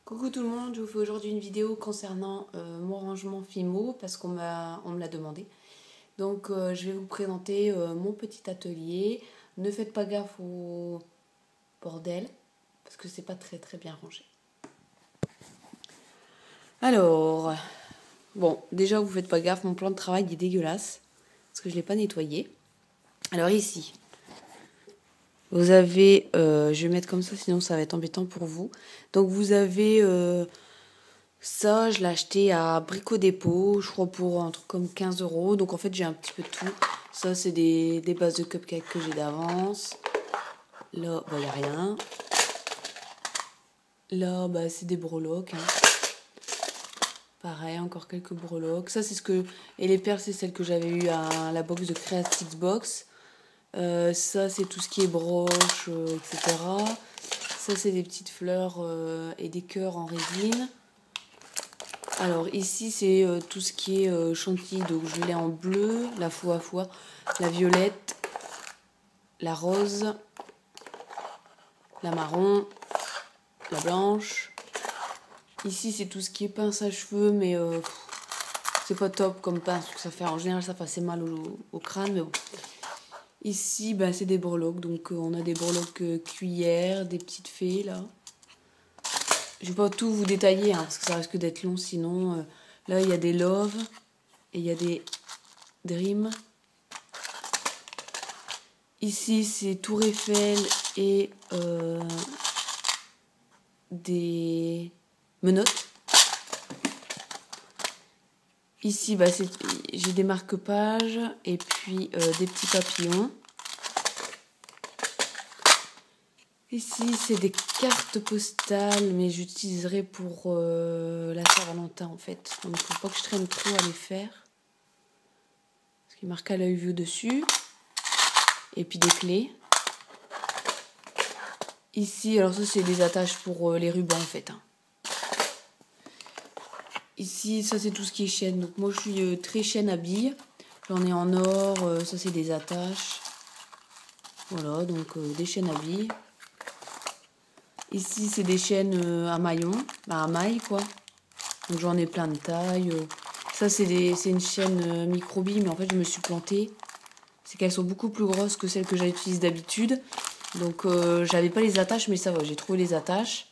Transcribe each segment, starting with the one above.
Coucou tout le monde, je vous fais aujourd'hui une vidéo concernant mon rangement Fimo parce qu'on me l'a demandé. Donc je vais vous présenter mon petit atelier. Ne faites pas gaffe au bordel parce que c'est pas très bien rangé. Alors, bon, déjà vous faites pas gaffe, mon plan de travail est dégueulasse parce que je l'ai pas nettoyé. Alors ici, vous avez, je vais mettre comme ça sinon ça va être embêtant pour vous. Donc vous avez ça, je l'ai acheté à Brico Dépôt, je crois pour un truc comme 15 €. Donc en fait, j'ai un petit peu de tout. Ça, c'est des bases de cupcakes que j'ai d'avance. Là, il n'y a rien. Là, c'est des breloques. Pareil, encore quelques breloques. Ça, c'est ce que... Et les perles, c'est celles que j'avais eu à la box de Creative Box. Ça, c'est tout ce qui est broche, etc. Ça, c'est des petites fleurs et des cœurs en résine. Alors ici c'est tout ce qui est chantilly, donc je l'ai en bleu, la foie, la violette, la rose, la marron, la blanche. Ici c'est tout ce qui est pince à cheveux, mais c'est pas top comme pince, parce que ça fait en général ça fait assez mal au crâne, mais bon. Ici c'est des breloques, donc on a des breloques cuillères, des petites fées là. Je vais pas tout vous détailler parce que ça risque d'être long sinon. Là il y a des love et il y a des dream. Ici c'est Tour Eiffel et des menottes. Ici j'ai des marque-pages et puis des petits papillons. Ici c'est des cartes postales, mais j'utiliserai pour la Saint-Valentin en fait. Donc il ne faut pas que je traîne trop à les faire. Parce qu'il marque à l'œil vu dessus. Et puis des clés. Ici, alors ça c'est des attaches pour les rubans en fait. Ici, ça c'est tout ce qui est chaîne. Donc moi je suis très chaîne à billes. J'en ai en or, ça c'est des attaches. Voilà, donc des chaînes à billes. Ici c'est des chaînes à maillon, à mailles quoi. Donc j'en ai plein de tailles. Ça c'est une chaîne micro-billes, mais en fait je me suis plantée. C'est qu'elles sont beaucoup plus grosses que celles que j'utilise d'habitude. Donc j'avais pas les attaches, mais ça va, j'ai trouvé les attaches.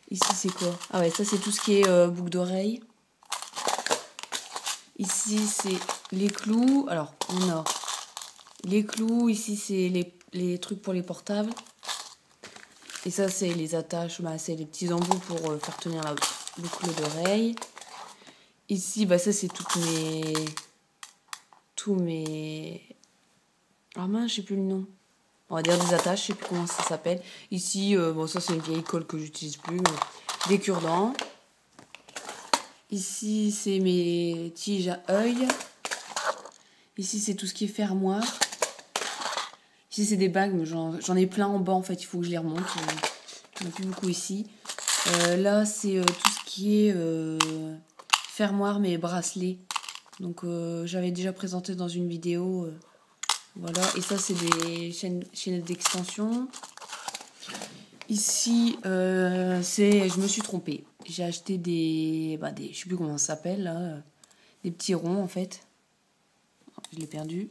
Ici c'est quoi? Ah ouais, ça c'est tout ce qui est boucle d'oreille. Ici c'est les clous. Alors on a les clous, ici c'est les trucs pour les portables. Et ça c'est les attaches, c'est les petits embouts pour faire tenir la boucle d'oreille. Ici ça c'est tous mes... Ah mince, je sais plus le nom. On va dire des attaches, je sais plus comment ça s'appelle. Ici, ça c'est une vieille colle que j'utilise plus. Des cure-dents. Ici, c'est mes tiges à œil. Ici, c'est tout ce qui est fermoir. Ici, c'est des bagues, mais j'en ai plein en bas en fait. Il faut que je les remonte. Il n'y en a plus beaucoup ici. Là, c'est tout ce qui est fermoir, mais bracelet. Donc, j'avais déjà présenté dans une vidéo. Voilà, et ça c'est des chaînettes d'extension. Ici, je me suis trompée. J'ai acheté des, je sais plus comment ça s'appelle là, des petits ronds en fait. Je l'ai perdu.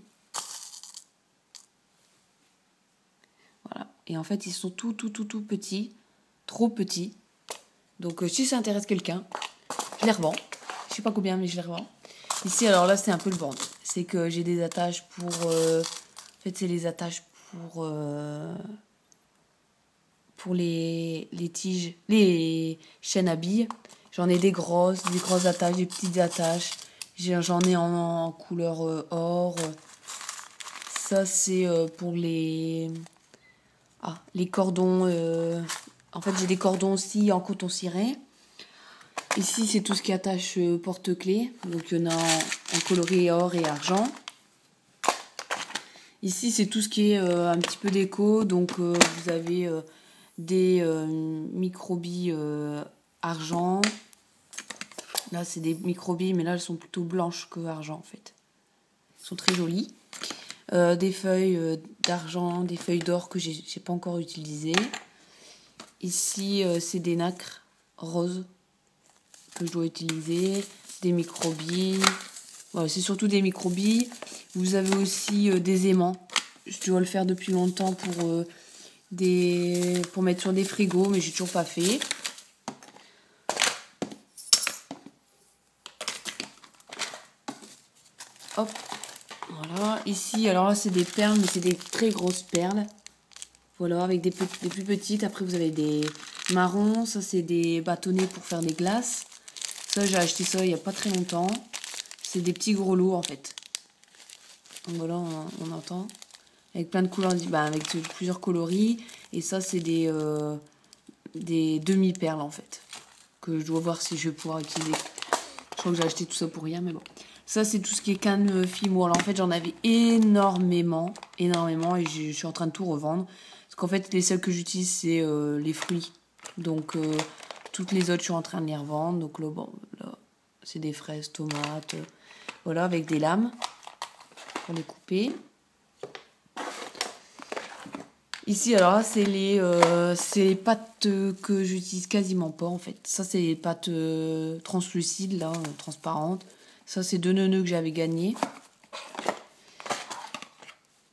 Voilà, et en fait ils sont tout petits, trop petits. Donc si ça intéresse quelqu'un, je les revends. Je sais pas combien, mais je les revends. Ici, alors là c'est un peu le bordel. C'est que j'ai des attaches pour... en fait, c'est les attaches pour les tiges, les chaînes à billes. J'en ai des grosses attaches, des petites attaches. J'en ai en couleur or. Ça, c'est pour les cordons. En fait, j'ai des cordons aussi en coton ciré. Ici, c'est tout ce qui attache porte-clés. Donc, il y en a en coloris or et argent. Ici, c'est tout ce qui est un petit peu déco. Donc, vous avez des micro-billes argent. Là, c'est des micro-billes, mais là, elles sont plutôt blanches que argent, en fait. Elles sont très jolies. Des feuilles d'argent, des feuilles d'or que j'ai pas encore utilisées. Ici, c'est des nacres. roses que je dois utiliser, des microbilles. Voilà, c'est surtout des microbilles. Vous avez aussi des aimants. Je dois le faire depuis longtemps pour mettre sur des frigos, mais j'ai toujours pas fait. Hop, voilà. Ici, alors là, c'est des perles, mais c'est des très grosses perles. Voilà, avec des plus petites. Après, vous avez des marrons. Ça, c'est des bâtonnets pour faire des glaces. Ça, j'ai acheté ça il n'y a pas très longtemps. C'est des petits gros lots, en fait. Donc voilà, on entend. Avec plein de couleurs, avec plusieurs coloris. Et ça, c'est des demi-perles, en fait. Que je dois voir si je vais pouvoir utiliser. Je crois que j'ai acheté tout ça pour rien, mais bon. Ça, c'est tout ce qui est canne Fimo. Alors, en fait, j'en avais énormément. Et je suis en train de tout revendre. Parce qu'en fait, les seuls que j'utilise, c'est les fruits. Donc, toutes les autres, je suis en train de les revendre. Donc là, bon, là, c'est des fraises, tomates. Voilà, avec des lames pour les couper. Ici, alors là, c'est les pâtes que j'utilise quasiment pas, en fait. Ça, c'est les pâtes translucides, là, transparentes. Ça, c'est 2 neuneux que j'avais gagnés.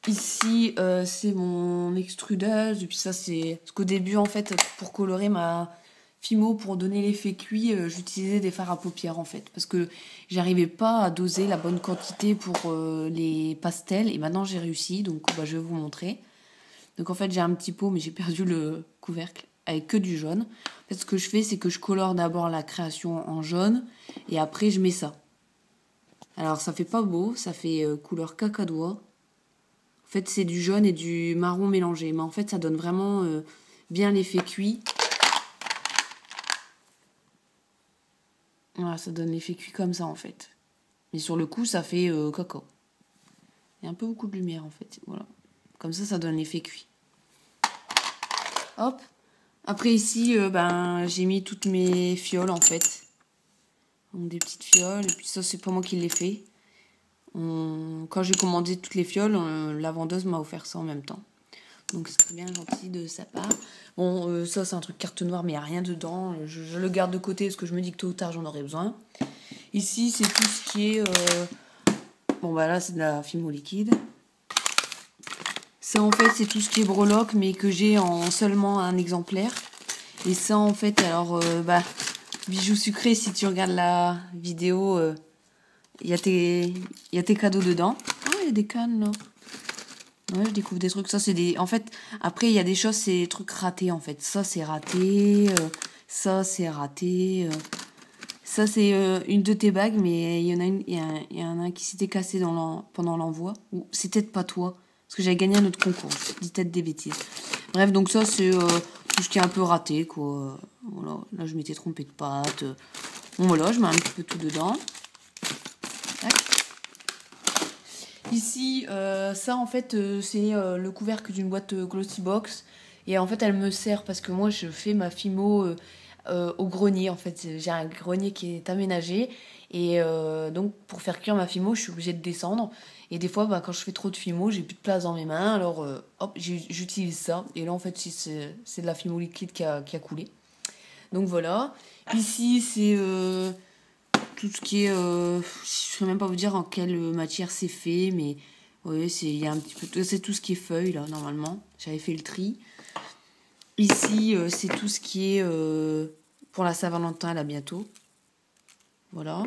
Ici, c'est mon extrudeuse. Et puis ça, c'est... Parce qu'au début, en fait, pour colorer ma Fimo, pour donner l'effet cuit, j'utilisais des fards à paupières, en fait. Parce que j'arrivais pas à doser la bonne quantité pour les pastels. Et maintenant, j'ai réussi. Donc, je vais vous montrer. Donc, en fait, j'ai un petit pot, mais j'ai perdu le couvercle avec que du jaune. En fait, ce que je fais, c'est que je colore d'abord la création en jaune. Et après, je mets ça. Alors, ça fait pas beau, ça fait couleur cacadois. En fait, c'est du jaune et du marron mélangé. Mais en fait, ça donne vraiment bien l'effet cuit. Voilà, ça donne l'effet cuit comme ça, en fait. Mais sur le coup, ça fait cacao. Il y a un peu beaucoup de lumière, en fait. Voilà. Comme ça donne l'effet cuit. Hop. Après, ici, j'ai mis toutes mes fioles, en fait. Donc des petites fioles, et puis ça c'est pas moi qui l'ai fait. Quand j'ai commandé toutes les fioles, la vendeuse m'a offert ça en même temps. Donc c'est très bien gentil de sa part. Bon, ça c'est un truc carte noire, mais il n'y a rien dedans. Je le garde de côté parce que je me dis que tôt ou tard j'en aurai besoin. Ici c'est tout ce qui est... là c'est de la Fimo liquide. Ça en fait c'est tout ce qui est breloque, mais que j'ai en seulement un exemplaire. Et ça en fait, alors... bijoux sucrés, si tu regardes la vidéo, il y a tes cadeaux dedans. Ah, il y a des cannes là. Ouais, je découvre des trucs. Ça, c'est des. En fait, après, il y a des choses, c'est des trucs ratés en fait. Ça, c'est raté. Ça, c'est raté. Ça, c'est une de tes bagues, mais il y en a un qui s'était cassé pendant l'envoi. Ou c'est peut-être pas toi. Parce que j'avais gagné un autre concours. Je dis peut-être des bêtises. Bref, donc ça, c'est tout ce qui est un peu raté, quoi. Voilà. Là, je m'étais trompée de pâte. Bon, voilà, je mets un petit peu tout dedans. Tac. Ici, ça, en fait, c'est le couvercle d'une boîte Glossybox. Et en fait, elle me sert parce que moi, je fais ma Fimo au grenier. En fait, j'ai un grenier qui est aménagé. Et donc, pour faire cuire ma Fimo, je suis obligée de descendre. Et des fois, quand je fais trop de Fimo, j'ai plus de place dans mes mains. Alors, hop, j'utilise ça. Et là, en fait, c'est de la Fimo liquide qui a coulé. Donc, voilà. Ici, c'est tout ce qui est... je ne sais même pas vous dire en quelle matière c'est fait. Mais, ouais, il y a un petit peu... C'est tout ce qui est feuilles, là, normalement. J'avais fait le tri. Ici, c'est tout ce qui est pour la Saint-Valentin, là, bientôt. Voilà.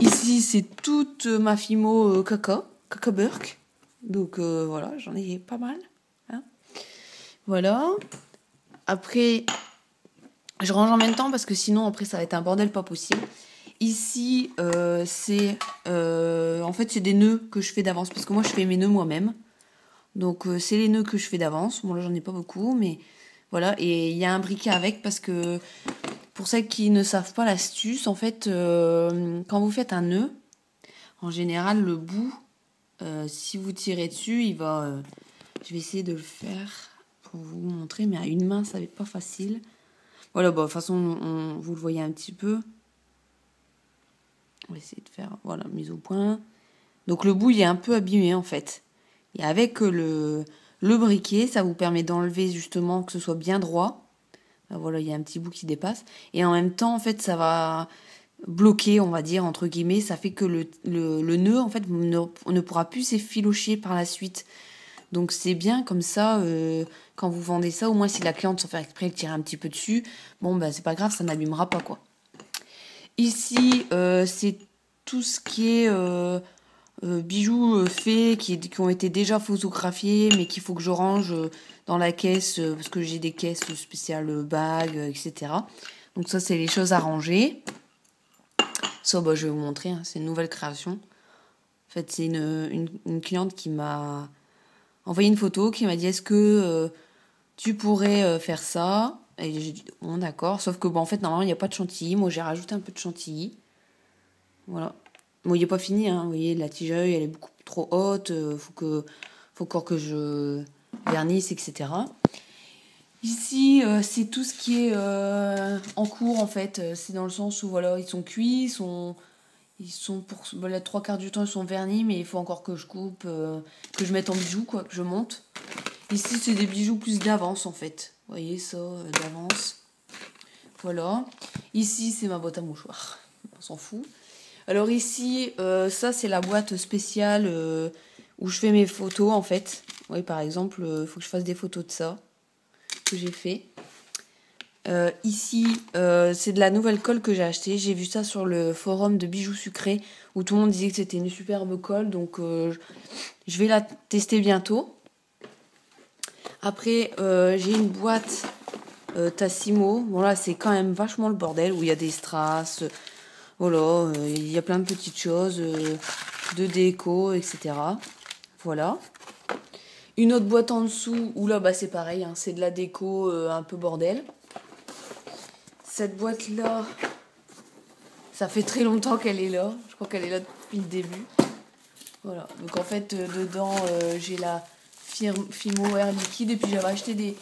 Ici, c'est toute ma Fimo Caca Burk. Donc, voilà, j'en ai pas mal. Hein. Voilà. Après, je range en même temps parce que sinon, après, ça va être un bordel pas possible. Ici, c'est... en fait, c'est des nœuds que je fais d'avance. Parce que moi, je fais mes nœuds moi-même. Donc, c'est les nœuds que je fais d'avance. Bon, là, j'en ai pas beaucoup, mais... Voilà. Et il y a un briquet avec parce que... Pour celles qui ne savent pas l'astuce, en fait, quand vous faites un nœud, en général, le bout, si vous tirez dessus, il va... je vais essayer de le faire pour vous montrer, mais à une main, ça va être pas facile. Voilà, de toute façon, vous le voyez un petit peu. On va essayer de faire, voilà, mise au point. Donc, le bout, il est un peu abîmé, en fait. Et avec le briquet, ça vous permet d'enlever, justement, que ce soit bien droit. Voilà, il y a un petit bout qui dépasse. Et en même temps, en fait, ça va bloquer, on va dire, entre guillemets. Ça fait que le nœud, en fait, ne pourra plus s'effilocher par la suite. Donc c'est bien comme ça, quand vous vendez ça, au moins si la cliente sans faire exprès elle tire un petit peu dessus, bon bah c'est pas grave, ça n'abîmera pas quoi. Ici c'est tout ce qui est bijoux faits, qui ont été déjà photographiés, mais qu'il faut que je range dans la caisse, parce que j'ai des caisses spéciales bagues, etc. Donc ça c'est les choses à ranger. Ça bah, je vais vous montrer, hein, c'est une nouvelle création. En fait c'est une cliente qui m'a envoyé une photo, qui m'a dit est-ce que tu pourrais faire ça. Et j'ai dit bon d'accord, sauf que bon en fait normalement il n'y a pas de chantilly, moi j'ai rajouté un peu de chantilly. Voilà. Bon il n'est pas fini, hein. Vous voyez la tigeuse elle est beaucoup trop haute, faut encore que je vernisse, etc. Ici c'est tout ce qui est en cours en fait, c'est dans le sens où voilà ils sont cuits, ils sont pour la 3/4 du temps ils sont vernis, mais il faut encore que je coupe, que je mette en bijoux quoi, que je monte. Ici, c'est des bijoux plus d'avance, en fait. Vous voyez ça, d'avance. Voilà. Ici, c'est ma boîte à mouchoirs. On s'en fout. Alors ici, ça, c'est la boîte spéciale où je fais mes photos, en fait. Oui, par exemple, il faut que je fasse des photos de ça que j'ai fait. Ici, c'est de la nouvelle colle que j'ai achetée. J'ai vu ça sur le forum de bijoux sucrés où tout le monde disait que c'était une superbe colle. Donc, je vais la tester bientôt. Après, j'ai une boîte Tassimo. Bon là, c'est quand même vachement le bordel où il y a des strass. Voilà, il y a plein de petites choses de déco, etc. Voilà. Une autre boîte en dessous où là, bah, c'est pareil. Hein, c'est de la déco un peu bordel. Cette boîte-là, ça fait très longtemps qu'elle est là. Je crois qu'elle est là depuis le début. Voilà. Donc en fait, dedans, j'ai la Fimo Air liquide et puis j'avais acheté des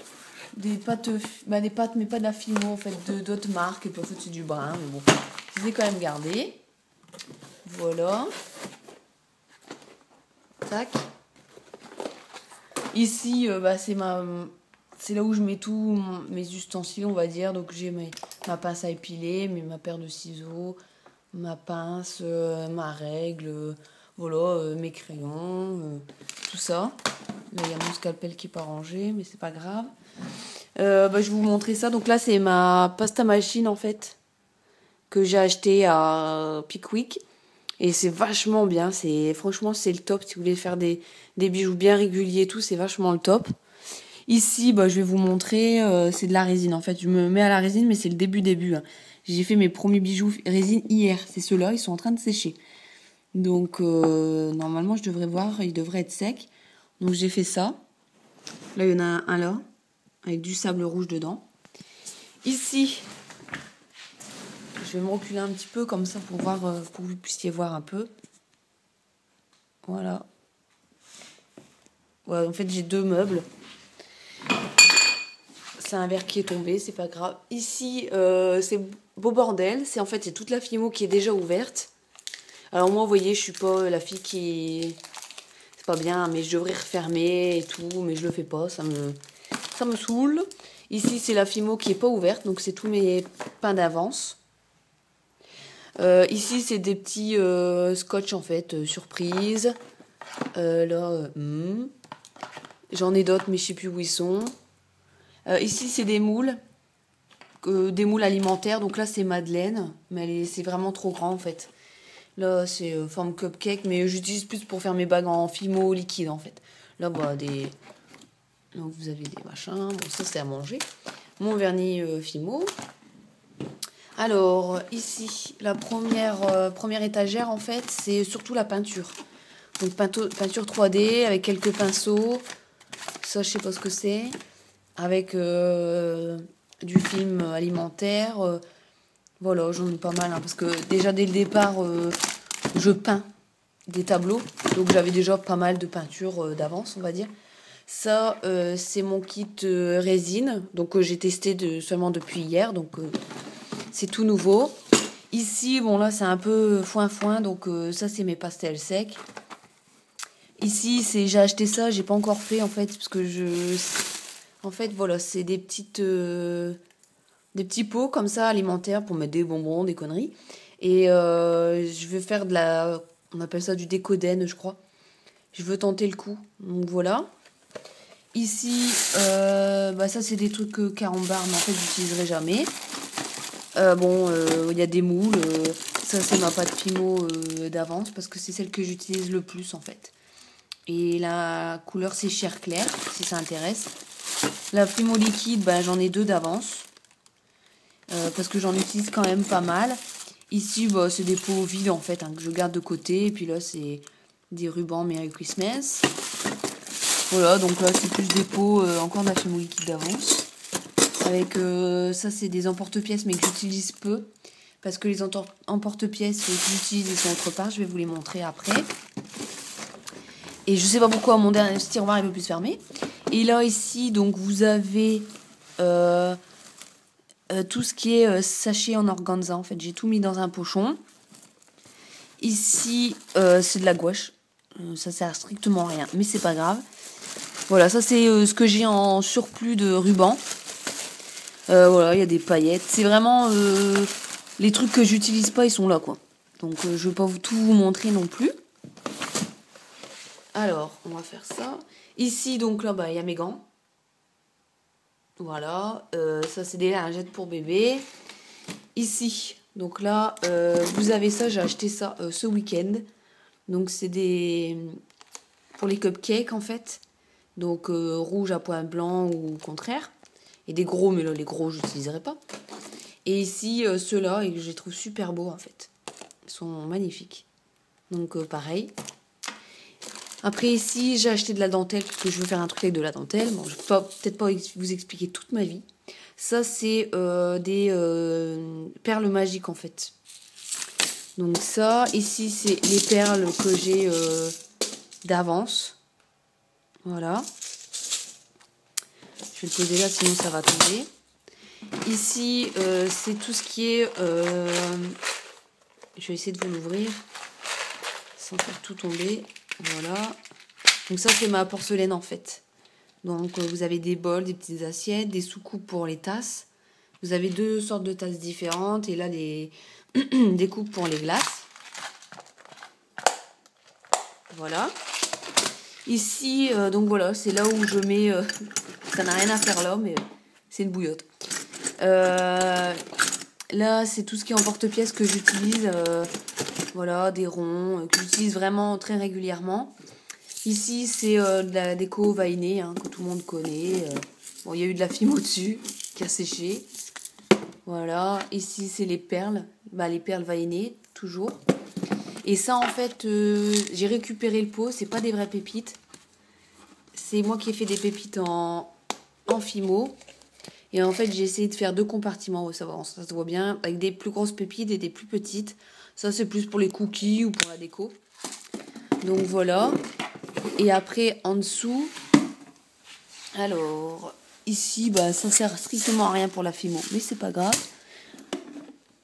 pâtes, des pâtes mais pas de la Fimo en fait, d'autres marques, et puis en fait c'est du brun, mais bon, je les ai quand même gardées. Voilà. Tac. Ici, c'est là où je mets tous mes ustensiles, on va dire. Donc j'ai ma pince à épiler, ma paire de ciseaux, ma pince, ma règle, voilà, mes crayons, tout ça. Là, il y a mon scalpel qui n'est pas rangé, mais c'est pas grave. Je vais vous montrer ça. Donc là, c'est ma pasta machine, en fait, que j'ai acheté à Pickwick. Et c'est vachement bien. Franchement, c'est le top. Si vous voulez faire des bijoux bien réguliers et tout, c'est vachement le top. Ici, je vais vous montrer. C'est de la résine. En fait, je me mets à la résine, mais c'est le début. Hein. J'ai fait mes premiers bijoux résine hier. C'est ceux-là. Ils sont en train de sécher. Donc, normalement, je devrais voir. Ils devraient être secs. Donc, j'ai fait ça. Là, il y en a un là, avec du sable rouge dedans. Ici, je vais me reculer un petit peu comme ça pour voir, pour que vous puissiez voir un peu. Voilà. Ouais, en fait, j'ai 2 meubles. C'est un verre qui est tombé, c'est pas grave. Ici, c'est beau bordel. C'est toute la Fimo qui est déjà ouverte. Alors moi, vous voyez, je suis pas la fille qui... C'est pas bien, mais je devrais refermer et tout, mais je le fais pas, ça me saoule. Ici, c'est la Fimo qui est pas ouverte, donc c'est tous mes pains d'avance. Ici, c'est des petits scotch, en fait, surprise. J'en ai d'autres, mais je sais plus où ils sont. Ici, c'est des moules alimentaires. Donc là, c'est Madeleine, mais c'est vraiment trop grand, en fait. Là, c'est forme cupcake, mais j'utilise plus pour faire mes bagues en Fimo liquide, en fait. Là, donc vous avez des machins. Bon, ça, c'est à manger. Mon vernis Fimo. Alors, ici, la première étagère, en fait, c'est surtout la peinture. Donc, peinture 3D avec quelques pinceaux. Ça, je sais pas ce que c'est. Avec du film alimentaire. Voilà, j'en ai pas mal. Hein, parce que déjà, dès le départ, je peins des tableaux. Donc, j'avais déjà pas mal de peinture d'avance, on va dire. Ça, c'est mon kit résine. Donc, j'ai testé seulement depuis hier. Donc... c'est tout nouveau. Ici, bon là, c'est un peu foin. Donc ça, c'est mes pastels secs. Ici, j'ai acheté ça. J'ai pas encore fait, en fait, parce que en fait, voilà, c'est des petites des petits pots comme ça alimentaires pour mettre des bonbons, des conneries. Et je veux faire on appelle ça du décoden, je crois. Je veux tenter le coup. Donc voilà. Ici, ça c'est des trucs carambar, mais en fait j'utiliserai jamais. Il y a des moules. Ça c'est ma pâte Fimo d'avance parce que c'est celle que j'utilise le plus en fait. Et la couleur c'est chair claire, si ça intéresse. La Fimo liquide, j'en ai 2 d'avance. Parce que j'en utilise quand même pas mal. Ici, c'est des pots vides en fait, que je garde de côté. Et puis là, c'est des rubans Merry Christmas. Voilà, donc là, c'est plus des pots encore de la Fimo liquide d'avance. Avec ça, c'est des emporte-pièces, mais que j'utilise peu. Parce que les emporte-pièces que j'utilise, ils sont autre part. Je vais vous les montrer après. Et je sais pas pourquoi mon dernier tiroir il veut plus se fermer. Et là, ici, donc vous avez tout ce qui est sachet en organza. En fait, j'ai tout mis dans un pochon. Ici, c'est de la gouache. Ça sert strictement à rien, mais c'est pas grave. Voilà, ça c'est ce que j'ai en surplus de ruban. Voilà, il y a des paillettes. C'est vraiment les trucs que j'utilise pas, ils sont là quoi. Donc je vais pas tout vous montrer non plus. Alors, on va faire ça. Ici, donc là, il y a mes gants. Voilà, ça c'est des lingettes pour bébé. Ici, donc là, vous avez ça, j'ai acheté ça ce week-end. Donc c'est pour les cupcakes en fait. Donc rouge à points blancs ou au contraire. Et des gros, mais là les gros j'utiliserai pas. Et ici ceux-là, et que je les trouve super beaux en fait. Ils sont magnifiques. Donc pareil. Après ici, j'ai acheté de la dentelle, parce que je veux faire un truc avec de la dentelle. Bon, je peux peut-être pas vous expliquer toute ma vie. Ça, c'est des perles magiques, en fait. Donc ça, ici, c'est les perles que j'ai d'avance. Voilà. Je vais le poser là, sinon ça va tomber. Ici, c'est tout ce qui est... je vais essayer de vous l'ouvrir, sans faire tout tomber. Voilà. Donc ça, c'est ma porcelaine, en fait. Donc, vous avez des bols, des petites assiettes, des sous-coupes pour les tasses. Vous avez 2 sortes de tasses différentes. Et là, des coupes pour les glaces. Voilà. Ici, donc voilà, c'est là où je mets... ça n'a rien à faire là, mais c'est une bouillotte. Là, c'est tout ce qui est en porte-pièces que j'utilise. Voilà, des ronds que j'utilise vraiment très régulièrement. Ici, c'est de la déco Vainé, que tout le monde connaît. Bon, il y a eu de la Fimo dessus, qui a séché. Voilà. Ici, c'est les perles. Les perles Vainé, toujours. Et ça, en fait, j'ai récupéré le pot. C'est pas des vraies pépites. C'est moi qui ai fait des pépites en Fimo. Et en fait, j'ai essayé de faire 2 compartiments. Ça se voit bien. Avec des plus grosses pépites et des plus petites. Ça, c'est plus pour les cookies ou pour la déco. Donc, voilà. Et après, en dessous, alors, ici, ça sert strictement à rien pour la Fimo, mais c'est pas grave.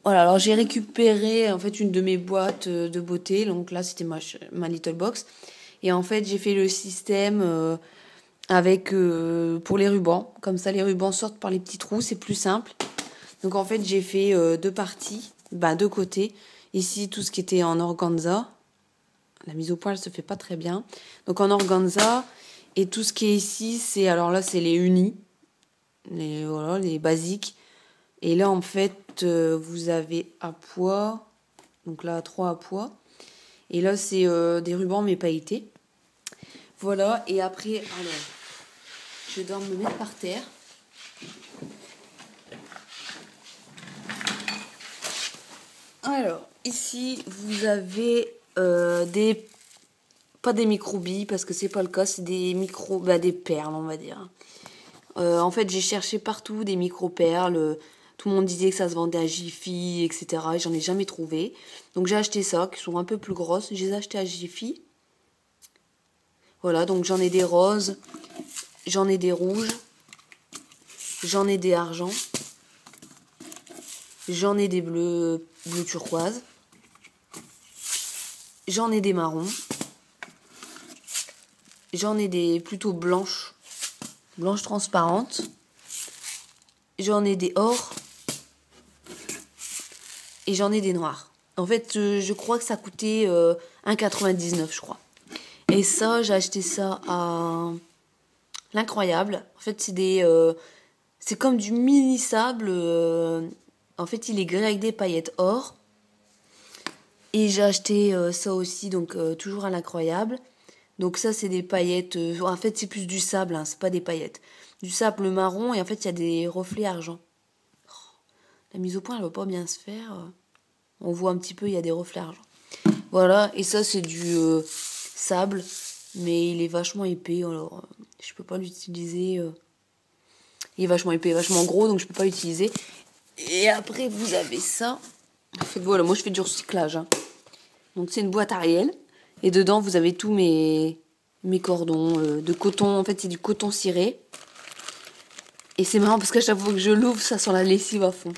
Voilà, alors j'ai récupéré, en fait, une de mes boîtes de beauté. Donc là, c'était ma Little Box. Et en fait, j'ai fait le système avec, pour les rubans. Comme ça, les rubans sortent par les petits trous, c'est plus simple. Donc en fait, j'ai fait 2 parties, 2 côtés. Ici, tout ce qui était en organza. La mise au point, elle se fait pas très bien. Donc en organza, et tout ce qui est ici, alors là, c'est les unis, les basiques. Et là, en fait, vous avez à pois, donc là, 3 à pois. Et là, c'est des rubans, mais pailletés. Voilà, et après, alors, je dois me mettre par terre. Alors, ici, vous avez pas des micro-billes, parce que c'est pas le cas, c'est des des perles, on va dire. En fait, j'ai cherché partout des micro-perles. Tout le monde disait que ça se vendait à Jiffy, etc. Et j'en ai jamais trouvé. Donc j'ai acheté ça, qui sont un peu plus grosses. Je les ai achetées à Jiffy. Voilà, donc j'en ai des roses, j'en ai des rouges, j'en ai des argents, j'en ai des bleus turquoise, j'en ai des marrons, j'en ai des plutôt blanches transparentes, j'en ai des or, et j'en ai des noirs. En fait, je crois que ça coûtait 1,99 je crois. Et ça, j'ai acheté ça à l'incroyable. En fait, c'est comme du mini sable. En fait, il est gris avec des paillettes or. Et j'ai acheté ça aussi, donc toujours à l'incroyable. Donc ça, c'est des paillettes. En fait, c'est plus du sable, hein, c'est pas des paillettes. Du sable marron et en fait, il y a des reflets argent. Oh, la mise au point, elle va pas bien se faire. On voit un petit peu, il y a des reflets argent. Voilà, et ça, c'est du sable, mais il est vachement épais. Alors, je peux pas l'utiliser. Il est vachement épais, vachement gros, donc je peux pas l'utiliser. Et après, vous avez ça. En fait, voilà, moi, je fais du recyclage. Hein. Donc, c'est une boîte Ariel. Et dedans, vous avez tous mes cordons de coton. En fait, c'est du coton ciré. Et c'est marrant parce qu'à chaque fois que je l'ouvre, ça sent la lessive à fond.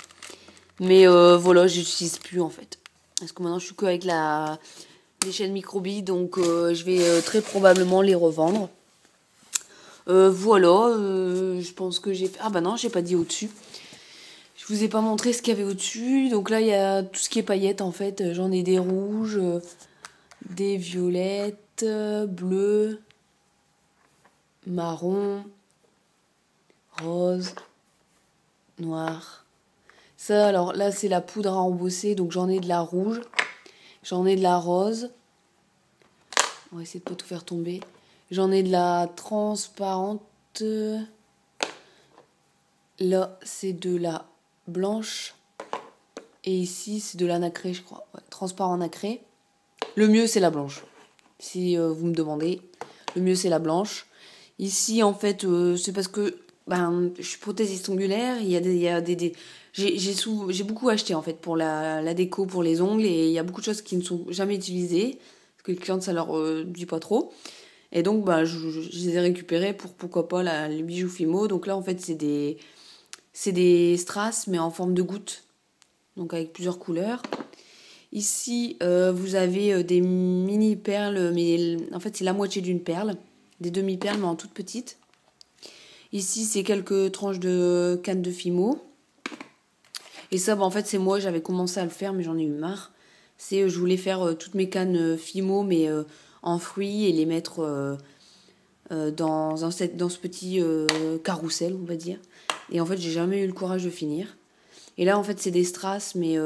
Mais voilà, j'utilise plus en fait. Parce que maintenant, je suis que avec les chaînes microbilles. Donc, je vais très probablement les revendre. Voilà, je pense que j'ai fait... Ah bah non, j'ai pas dit au-dessus. Je vous ai pas montré ce qu'il y avait au-dessus. Donc là, il y a tout ce qui est paillettes en fait. J'en ai des rouges... des violettes, bleues, marron, rose, noir. Ça, alors là, c'est la poudre à embosser. Donc j'en ai de la rouge, j'en ai de la rose. On va essayer de pas tout faire tomber. J'en ai de la transparente. Là, c'est de la blanche. Et ici, c'est de la nacrée, je crois. Ouais, transparent nacré. Le mieux, c'est la blanche. Si vous me demandez, le mieux, c'est la blanche. Ici, en fait, c'est parce que je suis prothésiste ongulaire. J'ai beaucoup acheté, en fait, pour la déco, pour les ongles. Et il y a beaucoup de choses qui ne sont jamais utilisées. Parce que les clientes, ça leur dit pas trop. Et donc, je les ai récupérées pour, pourquoi pas, les bijoux Fimo. Donc là, en fait, c'est des strass, mais en forme de gouttes. Donc, avec plusieurs couleurs. Ici, vous avez des mini perles, mais en fait, c'est la moitié d'une perle. Des demi-perles, mais en toutes petites. Ici, c'est quelques tranches de canne de Fimo. Et ça, en fait, c'est moi, j'avais commencé à le faire, mais j'en ai eu marre. Je voulais faire toutes mes cannes Fimo, mais en fruits, et les mettre dans ce petit carrousel, on va dire. Et en fait, j'ai jamais eu le courage de finir. Et là, en fait, c'est des strass, mais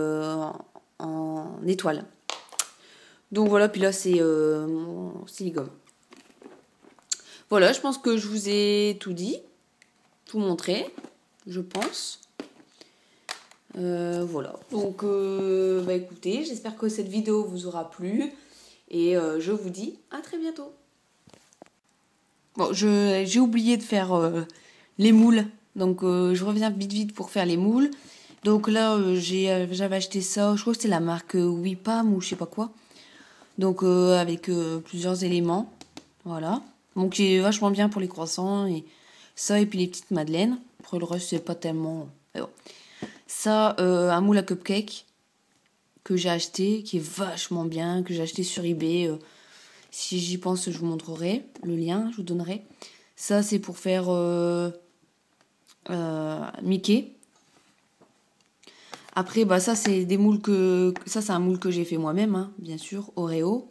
en étoile. Donc voilà, puis là, c'est mon silicone. Voilà, je pense que je vous ai tout dit, tout montré, je pense. Voilà, donc écoutez, j'espère que cette vidéo vous aura plu. Et je vous dis à très bientôt. Bon, j'ai oublié de faire les moules. Donc je reviens vite pour faire les moules. Donc là, j'avais acheté ça, je crois que c'est la marque Wipam ou je sais pas quoi. Donc avec plusieurs éléments. Voilà. Donc qui est vachement bien pour les croissants. Et ça et puis les petites madeleines. Après le reste, c'est pas tellement... Mais bon. Ça, un moule à cupcake que j'ai acheté, qui est vachement bien, que j'ai acheté sur eBay. Si j'y pense, je vous montrerai le lien, je vous donnerai. Ça, c'est pour faire Mickey. Après, ça, c'est des moules ça, c'est un moule que j'ai fait moi-même, hein, bien sûr, Oreo.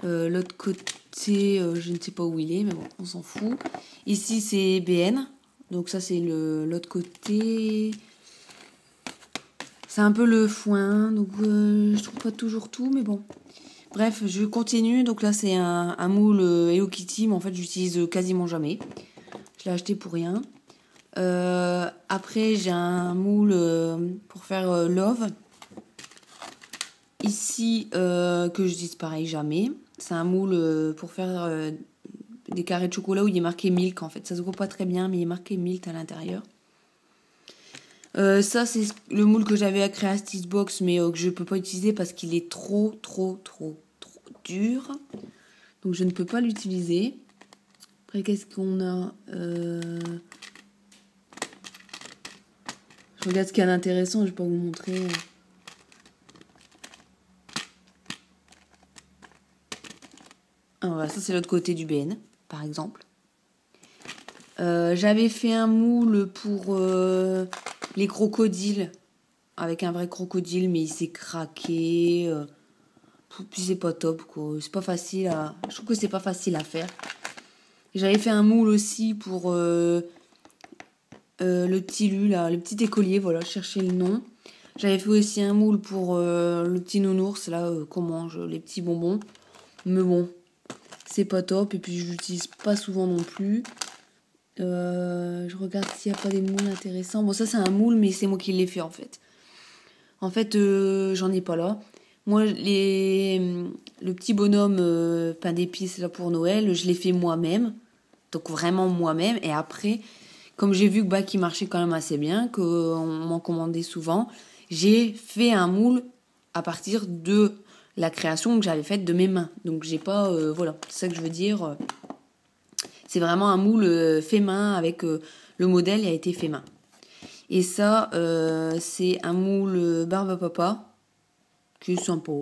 L'autre côté, je ne sais pas où il est, mais bon, on s'en fout. Ici, c'est BN. Donc ça, c'est l'autre côté. C'est un peu le foin, donc je trouve pas toujours tout, mais bon. Bref, je continue. Donc là, c'est un moule Hello Kitty, mais en fait, j'utilise quasiment jamais. Je l'ai acheté pour rien. Après, j'ai un moule pour faire Love. Ici, que j'utilise pareil jamais. C'est un moule pour faire des carrés de chocolat où il est marqué Milk, en fait. Ça se voit pas très bien, mais il est marqué Milk à l'intérieur. Ça, c'est le moule que j'avais à Creastics Box, mais que je peux pas utiliser parce qu'il est trop dur. Donc, je ne peux pas l'utiliser. Après, qu'est-ce qu'on a Je regarde ce qu'il y a d'intéressant, je vais pas vous montrer. Ah, voilà, ça, c'est l'autre côté du BN, par exemple. J'avais fait un moule pour les crocodiles. avec un vrai crocodile, mais il s'est craqué. Puis c'est pas top, quoi. C'est pas facile à... Je trouve que c'est pas facile à faire. J'avais fait un moule aussi pour le petit Lu, là, le petit écolier, voilà, je cherchais le nom. J'avais fait aussi un moule pour le petit nounours, là, qu'on mange les petits bonbons. Mais bon, c'est pas top, et puis je l'utilise pas souvent non plus. Je regarde s'il n'y a pas des moules intéressants. Bon, ça c'est un moule, mais c'est moi qui l'ai fait en fait. En fait, j'en ai pas là. Moi, le petit bonhomme pain d'épices là pour Noël, je l'ai fait moi-même. Donc vraiment moi-même. Et après, comme j'ai vu que qu'il marchait quand même assez bien, qu'on m'en commandait souvent, j'ai fait un moule à partir de la création que j'avais faite de mes mains. Donc j'ai pas... voilà, c'est ça que je veux dire. C'est vraiment un moule fait main avec le modèle il a été fait main. Et ça, c'est un moule barbe à papa qui est sympa.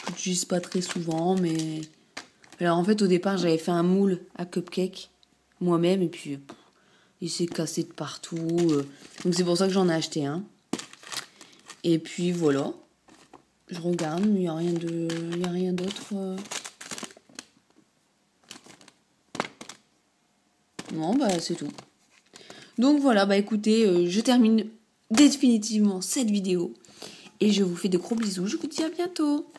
Que j'utilise pas très souvent, mais... Alors en fait, au départ, j'avais fait un moule à cupcake moi-même et puis il s'est cassé de partout. Donc c'est pour ça que j'en ai acheté un. Et puis voilà. Je regarde, mais il n'y a rien d'autre. Non, bah c'est tout. Donc voilà, bah écoutez, je termine définitivement cette vidéo. Et je vous fais de gros bisous. Je vous dis à bientôt.